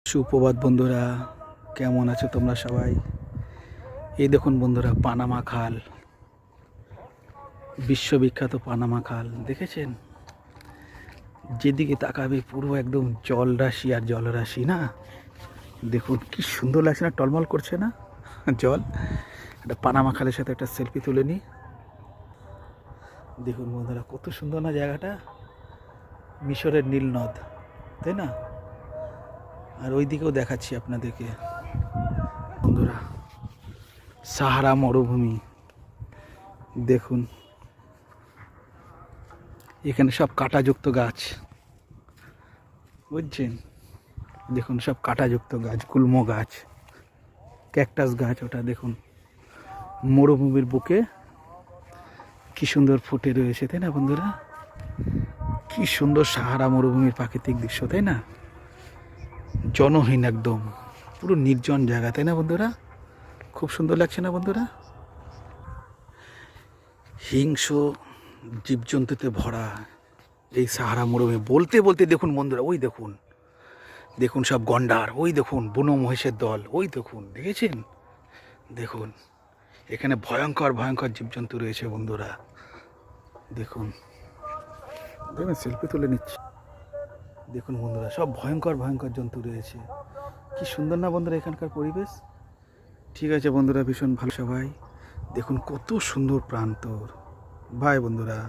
সুপ্রভাত বন্ধুরা, কেমন আছো তোমরা সবাই? এই দেখুন বন্ধুরা, পানামা খাল, বিশ্ববিখ্যাত পানামা খাল দেখেছেন? যেদিকে তাকাবে পুরো একদম জলরাশি আর জলরাশি না। দেখুন কি সুন্দর লাগছে না, টলমল করছে না জল। একটা পানামা খালের সাথে একটা সেলফি তুলে নিই। দেখুন বন্ধুরা, কত সুন্দর না জায়গাটা, মিশরের নীল নদ, তাই না? আর ওই দিকেও দেখাচ্ছি আপনাদেরকে বন্ধুরা, সাহারা মরুভূমি। দেখুন এখানে সব কাঁটাযুক্ত গাছ, বুঝছেন? দেখুন সব কাঁটাযুক্ত গাছ, গুল্ম গাছ, ক্যাকটাস গাছ। ওটা দেখুন মরুভূমির বুকে কি সুন্দর ফুটে রয়েছে, তাই না বন্ধুরা? কি সুন্দর সাহারা মরুভূমির প্রাকৃতিক দৃশ্য, তাই না? জনহীন, একদম পুরো নির্জন জায়গা, তাই না বন্ধুরা? খুব সুন্দর লাগছে না বন্ধুরা? হিংস্র জীবজন্তুতে ভরা এই সাহারা মরুভূমি। বলতে বলতে দেখুন বন্ধুরা, ওই দেখুন, দেখুন সব গন্ডার, ওই দেখুন বুনো মহিষের দল, ওই দেখুন, দেখেছেন? দেখুন এখানে ভয়ঙ্কর ভয়ঙ্কর জীবজন্তু রয়েছে বন্ধুরা। দেখুন, দেখুন সেলফি তুলে নিচ্ছি। দেখুন বন্ধুরা, সব ভয়ঙ্কর ভয়ঙ্কর জন্তু রয়েছে। কি সুন্দর না বন্ধুরা এখানকার পরিবেশ? ঠিক আছে বন্ধুরা, ভীষণ ভালো সবাই। দেখুন কত সুন্দর প্রান্তর, বাই বন্ধুরা।